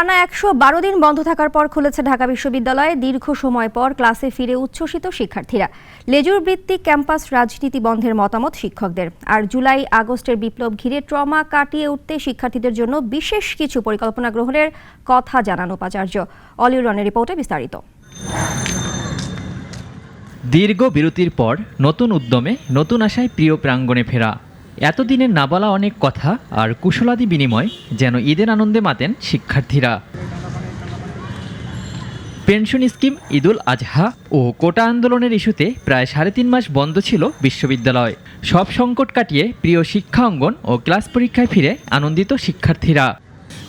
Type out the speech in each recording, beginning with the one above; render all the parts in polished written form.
টানা ১১২ দিন বন্ধ থাকার পর খুলেছে ঢাকা বিশ্ববিদ্যালয়ে। দীর্ঘ সময় পর ক্লাসে ফিরে উচ্ছ্বসিত শিক্ষার্থীরা। লেজুর ভিত্তিক ক্যাম্পাস রাজনীতি বন্ধের মতামত শিক্ষকদের। আর জুলাই আগস্টের বিপ্লব ঘিরে ট্রমা কাটিয়ে উঠতে শিক্ষার্থীদের জন্য বিশেষ কিছু পরিকল্পনা গ্রহণের কথা জানান উপাচার্য। অলিউর রনের রিপোর্টে বিস্তারিত। দীর্ঘ বিরতির পর নতুন উদ্যমে নতুন আশায় প্রিয় প্রাঙ্গণে ফেরা। এতদিনের না বলা অনেক কথা আর কুশলাদি বিনিময় যেন ঈদের আনন্দে মাতেন শিক্ষার্থীরা। পেনশন স্কিম, ঈদুল আজহা ও কোটা আন্দোলনের ইস্যুতে প্রায় ৩.৫ মাস বন্ধ ছিল বিশ্ববিদ্যালয়। সব সংকট কাটিয়ে প্রিয় শিক্ষা অঙ্গন ও ক্লাস পরীক্ষায় ফিরে আনন্দিত শিক্ষার্থীরা।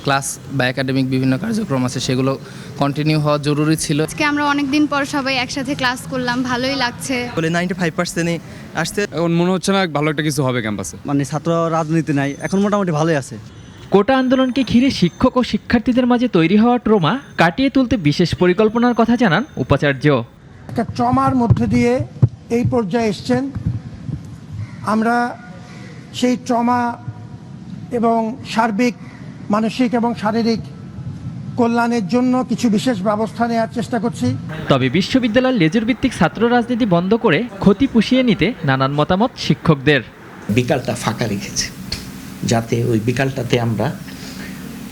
ক্লাস বা একাডেমিক বিভিন্ন কার্যক্রম আছে, সেগুলো কন্টিনিউ হওয়া জরুরি ছিল। আজকে আমরা অনেকদিন পর সবাই একসাথে ক্লাস করলাম, ভালোই লাগছে। বলে 95%ই আসছে। এখন মনে হচ্ছে না ভালো একটা কিছু হবে ক্যাম্পাসে। মানে ছাত্র রাজনীতি নাই, এখন মোটামুটি ভালোই আছে। কোটা আন্দোলনকে ঘিরে শিক্ষক ও শিক্ষার্থীদের মাঝে তৈরি হওয়া ট্রমা কাটিয়ে তুলতে বিশেষ পরিকল্পনার কথা জানান উপাচার্য। একটা ট্রমার মধ্যে দিয়ে এই পর্যায়ে এসছেন। আমরা সেই ট্রমা এবং সার্বিক মানসিক এবং শারীরিক কল্যাণের জন্য কিছু বিশেষ ব্যবস্থা নেওয়ার চেষ্টা করছি। তবে বিশ্ববিদ্যালয়ের লেজুর ভিত্তিক ছাত্র রাজনীতি বন্ধ করে ক্ষতি পুষিয়ে নিতে নানান মতামত শিক্ষকদের। বিকালটা ফাঁকা রেখেছে যাতে ওই বিকালটাতে আমরা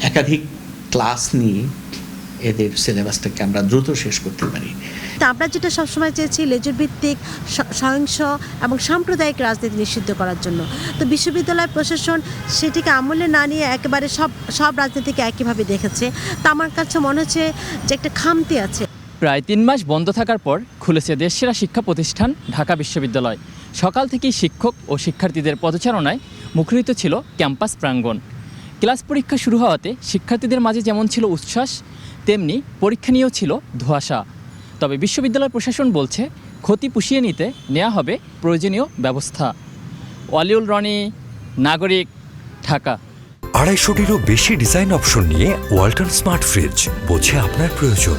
একাধিক ক্লাস নিয়ে এদের সিলেবাসটাকে আমরা দ্রুত শেষ করতে পারি। আমরা যেটা সবসময় চেয়েছি লেজুর ভিত্তিক সহিংস এবং সাম্প্রদায়িক রাজনীতি নিষিদ্ধ করার জন্য। তো বিশ্ববিদ্যালয় প্রশাসন সেটিকে আমলে না নিয়ে একেবারে সব রাজনীতিকে একইভাবে দেখেছে। তা আমার কাছে মনে হচ্ছে যে একটা খামতি আছে। প্রায় ৩ মাস বন্ধ থাকার পর খুলেছে দেশসেরা শিক্ষা প্রতিষ্ঠান ঢাকা বিশ্ববিদ্যালয়। সকাল থেকেই শিক্ষক ও শিক্ষার্থীদের পদচারণায় মুখরিত ছিল ক্যাম্পাস প্রাঙ্গণ। ক্লাস পরীক্ষা শুরু হওয়াতে শিক্ষার্থীদের মাঝে যেমন ছিল উচ্ছ্বাস, তেমনি পরীক্ষা নিয়েও ছিল ধোঁয়াশা। তবে বিশ্ববিদ্যালয় প্রশাসন বলছে ক্ষতি পুষিয়ে নিতে নেওয়া হবে প্রয়োজনীয় ব্যবস্থা। ওয়ালিউল রনি, নাগরিক, ঢাকা। ২৫০টিরও বেশি ডিজাইন অপশন নিয়ে ওয়ালটন স্মার্ট ফ্রিজ, বোঝে আপনার প্রয়োজন।